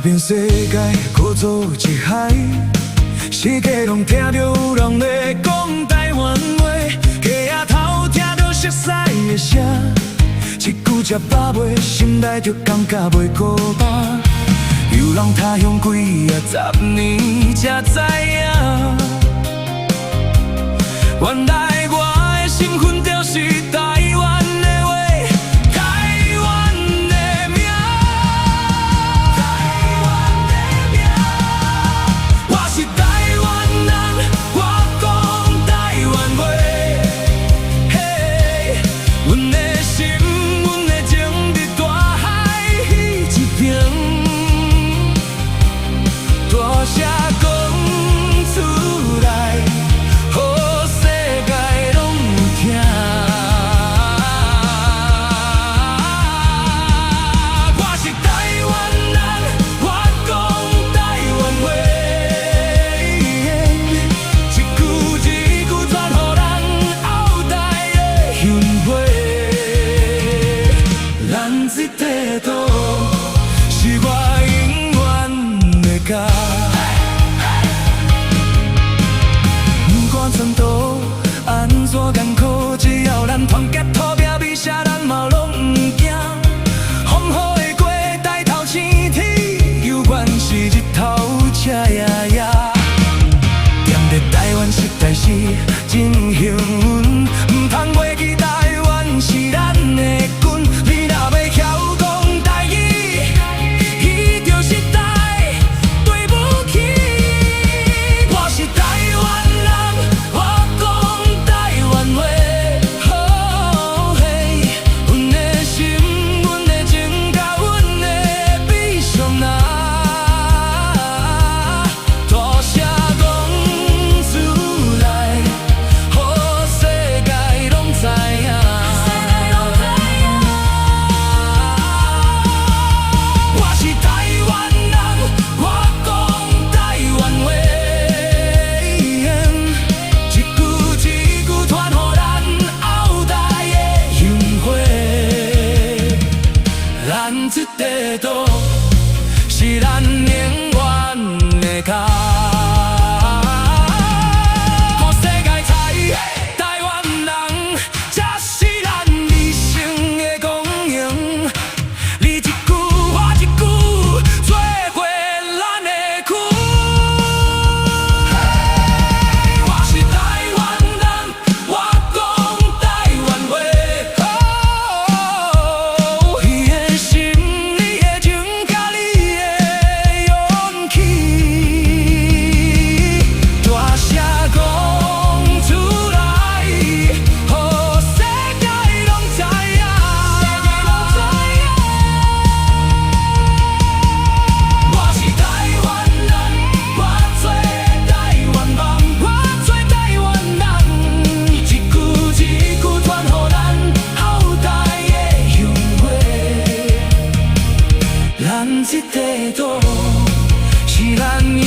踏遍世界，搁做一海。世界拢听着有人在讲台湾话，街仔头听着熟悉的声，一句才把袂，心内就感觉袂孤单。流浪他乡几十年才知影，原来我的身份就是台湾的话，台湾的名，台湾的名。我是台湾人，我讲台湾话，嘿，阮的心，阮的情伫大海彼一边，大声讲出来，予世界拢有听。我是台湾人，我讲台湾话，一句一句传予咱后代的胸怀。咱这块土是我永远的家。不管前途安怎艰苦，只要咱团结土拼，比啥咱嘛拢不惊。风雨会过，抬头青天，有缘是日头赤夜夜。踮咧台湾实在是真幸运，唔通袂记台湾是咱的根。你若要晓讲台语，伊就是台对不起。我是台湾人，我讲台湾话，哦嘿，阮的心，阮的情，甲阮的悲伤啊，大声讲出来，予世界拢知影。我是台湾人，我讲台湾话，一句一句传予咱后代的胸怀。咱这块土是咱永远的家。予世界知，台湾人才是咱理想的公营。你一句我一句，做伙咱的苦。我是台湾人，我讲台湾话，哦，伊的心，你的情，甲你的勇气，大声讲出来，予世界拢知影。我是台湾人，我做台湾梦，我做台湾人，一句一句传予咱后代的胸怀。咱这块土是咱永